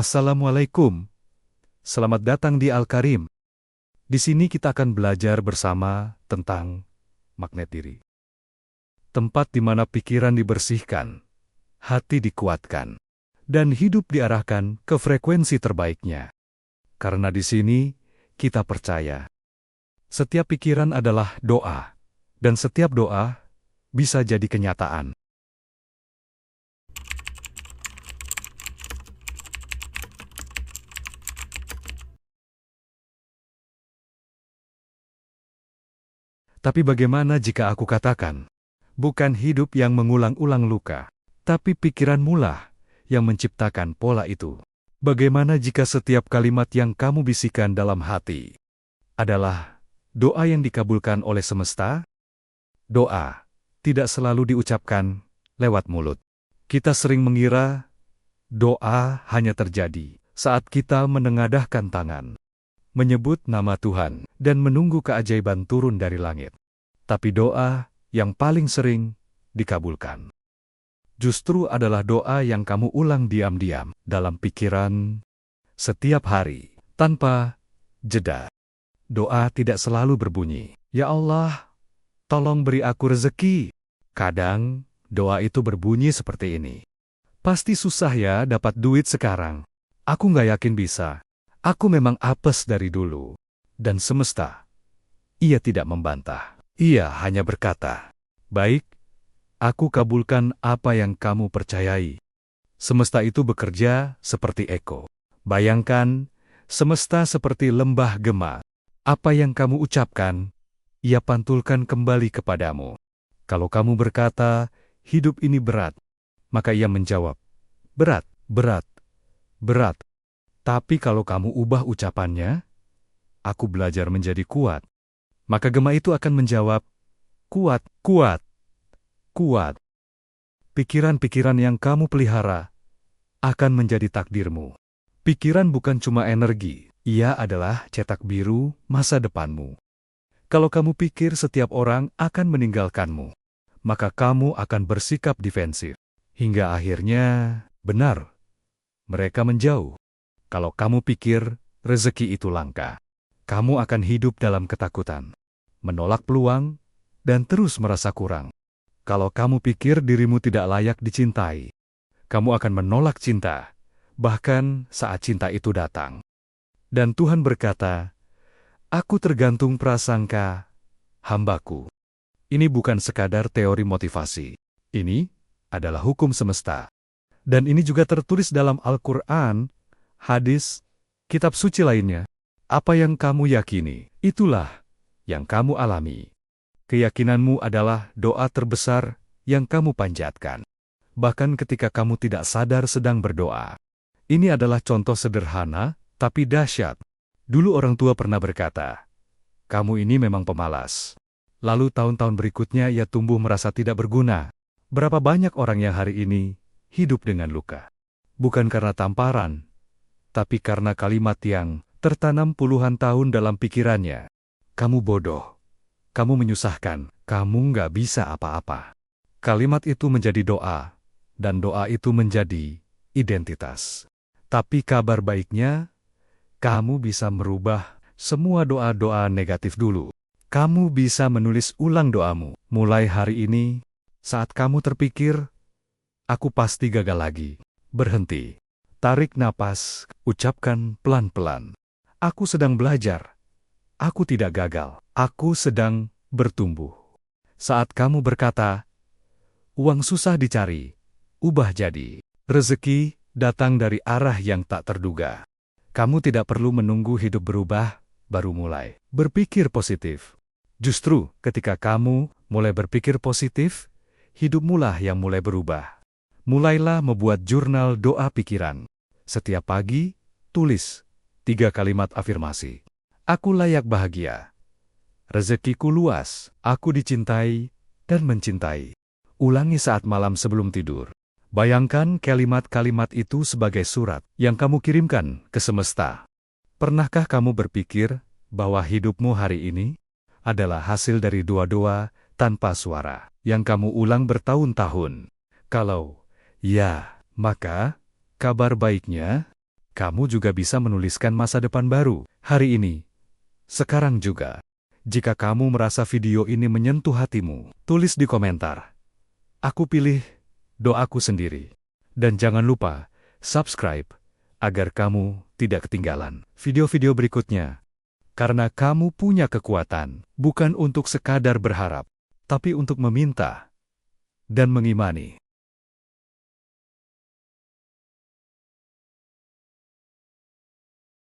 Assalamualaikum. Selamat datang di Al-Karim. Di sini kita akan belajar bersama tentang magnet diri. Tempat di mana pikiran dibersihkan, hati dikuatkan, dan hidup diarahkan ke frekuensi terbaiknya. Karena di sini kita percaya, setiap pikiran adalah doa, dan setiap doa bisa jadi kenyataan. Tapi bagaimana jika aku katakan, bukan hidup yang mengulang-ulang luka, tapi pikiranmu lah yang menciptakan pola itu? Bagaimana jika setiap kalimat yang kamu bisikan dalam hati adalah doa yang dikabulkan oleh semesta? Doa tidak selalu diucapkan lewat mulut. Kita sering mengira doa hanya terjadi saat kita menengadahkan tangan, menyebut nama Tuhan, dan menunggu keajaiban turun dari langit. Tapi doa yang paling sering dikabulkan justru adalah doa yang kamu ulang diam-diam dalam pikiran setiap hari, tanpa jeda. Doa tidak selalu berbunyi, "Ya Allah, tolong beri aku rezeki." Kadang, doa itu berbunyi seperti ini, "Pasti susah ya dapat duit sekarang. Aku nggak yakin bisa. Aku memang apes dari dulu." Dan semesta, ia tidak membantah. Ia hanya berkata, "Baik, aku kabulkan apa yang kamu percayai." Semesta itu bekerja seperti eko. Bayangkan, semesta seperti lembah gema. Apa yang kamu ucapkan, ia pantulkan kembali kepadamu. Kalau kamu berkata, "Hidup ini berat," maka ia menjawab, "Berat, berat, berat." Tapi kalau kamu ubah ucapannya, "Aku belajar menjadi kuat," maka gema itu akan menjawab, "Kuat, kuat, kuat." Pikiran-pikiran yang kamu pelihara akan menjadi takdirmu. Pikiran bukan cuma energi, ia adalah cetak biru masa depanmu. Kalau kamu pikir setiap orang akan meninggalkanmu, maka kamu akan bersikap defensif. Hingga akhirnya, benar, mereka menjauh. Kalau kamu pikir rezeki itu langka, kamu akan hidup dalam ketakutan, menolak peluang, dan terus merasa kurang. Kalau kamu pikir dirimu tidak layak dicintai, kamu akan menolak cinta, bahkan saat cinta itu datang. Dan Tuhan berkata, "Aku tergantung prasangka hambaku." Ini bukan sekadar teori motivasi. Ini adalah hukum semesta. Dan ini juga tertulis dalam Al-Quran, hadis, kitab suci lainnya. Apa yang kamu yakini, itulah yang kamu alami. Keyakinanmu adalah doa terbesar yang kamu panjatkan. Bahkan ketika kamu tidak sadar sedang berdoa. Ini adalah contoh sederhana, tapi dahsyat. Dulu orang tua pernah berkata, "Kamu ini memang pemalas." Lalu tahun-tahun berikutnya ia tumbuh merasa tidak berguna. Berapa banyak orang yang hari ini hidup dengan luka? Bukan karena tamparan, tapi karena kalimat yang tertanam puluhan tahun dalam pikirannya. "Kamu bodoh, kamu menyusahkan, kamu nggak bisa apa-apa." Kalimat itu menjadi doa, dan doa itu menjadi identitas. Tapi kabar baiknya, kamu bisa merubah semua doa-doa negatif dulu. Kamu bisa menulis ulang doamu. Mulai hari ini, saat kamu terpikir, "Aku pasti gagal lagi." Berhenti. Tarik napas, ucapkan pelan-pelan, "Aku sedang belajar. Aku tidak gagal. Aku sedang bertumbuh." Saat kamu berkata, "Uang susah dicari," ubah jadi, "Rezeki datang dari arah yang tak terduga." Kamu tidak perlu menunggu hidup berubah, baru mulai berpikir positif. Justru ketika kamu mulai berpikir positif, hidupmu lah yang mulai berubah. Mulailah membuat jurnal doa pikiran. Setiap pagi, tulis 3 kalimat afirmasi. "Aku layak bahagia. Rezekiku luas. Aku dicintai dan mencintai." Ulangi saat malam sebelum tidur. Bayangkan kalimat-kalimat itu sebagai surat yang kamu kirimkan ke semesta. Pernahkah kamu berpikir bahwa hidupmu hari ini adalah hasil dari doa-doa tanpa suara yang kamu ulang bertahun-tahun? Kalau ya, maka kabar baiknya, Kamu juga bisa menuliskan masa depan baru, hari ini, sekarang juga. Jika kamu merasa video ini menyentuh hatimu, tulis di komentar. Aku pilih doaku sendiri. Dan jangan lupa, subscribe, agar kamu tidak ketinggalan video-video berikutnya. Karena kamu punya kekuatan, bukan untuk sekadar berharap, tapi untuk meminta dan mengimani.